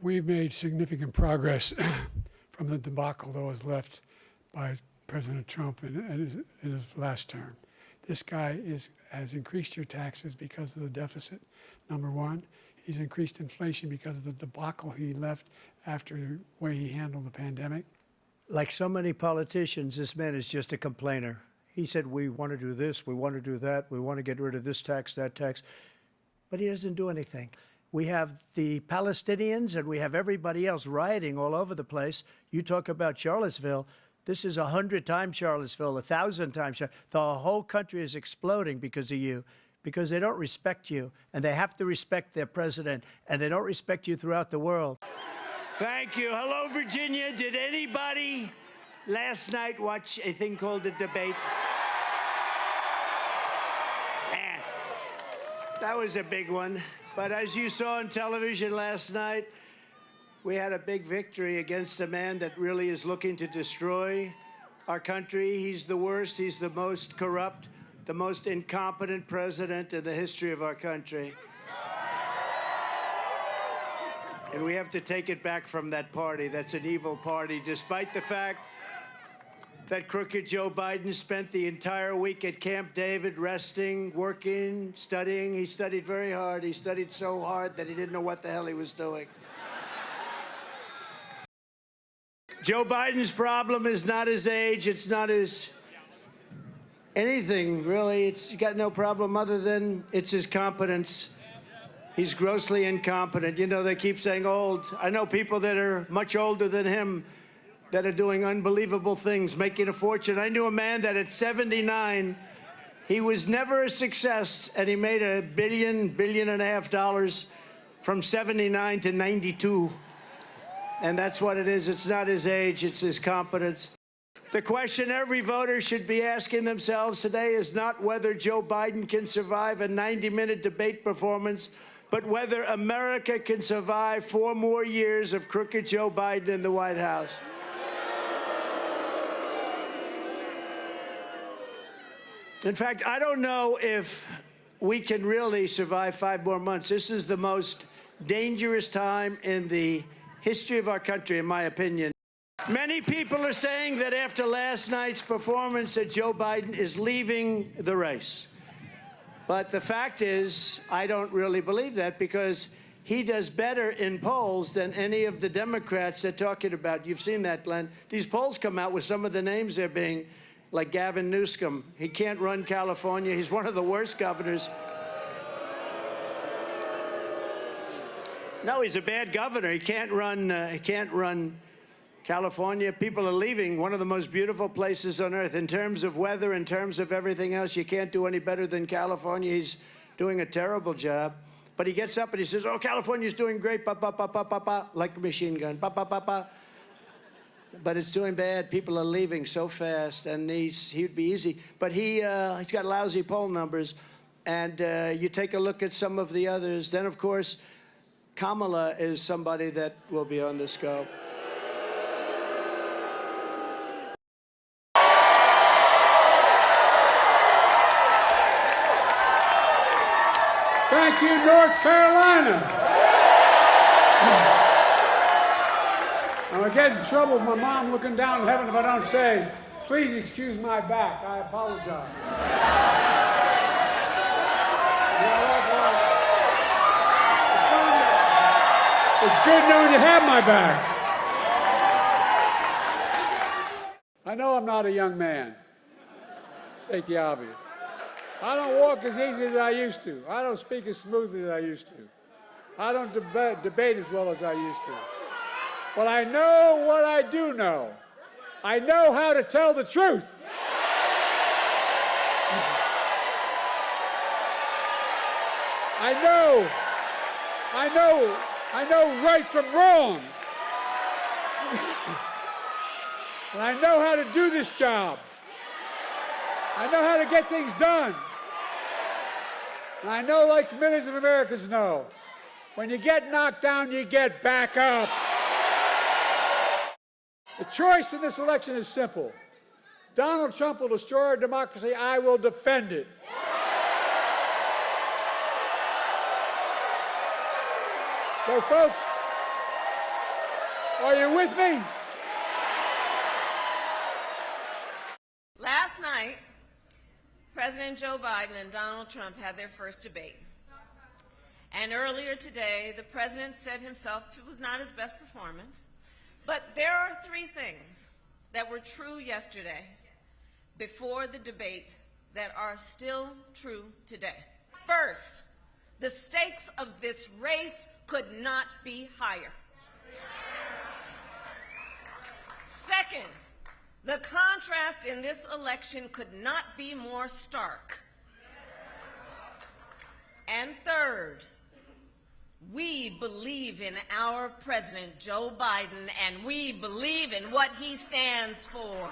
We've made significant progress from the debacle that was left by President Trump in his last term. This guy has increased your taxes because of the deficit, number one. He's increased inflation because of the debacle he left after the way he handled the pandemic. Like so many politicians, this man is just a complainer. He said, we want to do this, we want to do that, we want to get rid of this tax, that tax, but he doesn't do anything. We have the Palestinians and we have everybody else rioting all over the place. You talk about Charlottesville. This is 100 times Charlottesville, 1,000 times. The whole country is exploding because of you, because they don't respect you, and they have to respect their president, and they don't respect you throughout the world. Thank you. Hello, Virginia. Did anybody last night watch a thing called The Debate? Man, that was a big one. But as you saw on television last night, we had a big victory against a man that really is looking to destroy our country. He's the worst. He's the most corrupt, the most incompetent president in the history of our country. And we have to take it back from that party. That's an evil party, despite the fact that crooked Joe Biden spent the entire week at Camp David resting, working, studying. He studied very hard. He studied so hard that he didn't know what the hell he was doing. Joe Biden's problem is not his age. It's not his anything, really. He's got no problem other than it's his competence. He's grossly incompetent. You know, they keep saying old. I know people that are much older than him that are doing unbelievable things, making a fortune. I knew a man that at 79, he was never a success, and he made $1 billion and a half from 79 to 92. And that's what it is. It's not his age, it's his competence. The question every voter should be asking themselves today is not whether Joe Biden can survive a 90-minute debate performance, but whether America can survive 4 more years of crooked Joe Biden in the White House. In fact, I don't know if we can really survive 5 more months. This is the most dangerous time in the history of our country, in my opinion. Many people are saying that after last night's performance that Joe Biden is leaving the race. But the fact is, I don't really believe that, because he does better in polls than any of the Democrats they're talking about. You've seen that, Glenn. These polls come out with some of the names they're being, like Gavin Newsom. He can't run California. He's one of the worst governors. No, he's a bad governor. He can't run California. People are leaving one of the most beautiful places on earth. In terms of weather, in terms of everything else, you can't do any better than California. He's doing a terrible job. But he gets up and he says, oh, California's doing great, pa, pa, pa, pa, pa, pa, like a machine gun, pa, pa, pa, pa. But it's doing bad. People are leaving so fast, and he'd be easy. But he's got lousy poll numbers. And you take a look at some of the others. Then, of course, Kamala is somebody that will be on the scope. Thank you, North Carolina. I'm going to get in trouble with my mom looking down in heaven if I don't say, please excuse my back. I apologize. It's good knowing you have my back. I know I'm not a young man. State the obvious. I don't walk as easy as I used to. I don't speak as smoothly as I used to. I don't debate as well as I used to. But I know what I do know. I know how to tell the truth. I know right from wrong. And I know how to do this job. I know how to get things done. And I know, like millions of Americans know, when you get knocked down, you get back up. The choice in this election is simple. Donald Trump will destroy our democracy. I will defend it. So, folks, Are you with me? Last night, President Joe Biden and Donald Trump had their first debate. And earlier today, the president said himself it was not his best performance. But there are three things that were true yesterday before the debate that are still true today. First, the stakes of this race could not be higher. Second, the contrast in this election could not be more stark. And third, we believe in our President Joe Biden, and we believe in what he stands for.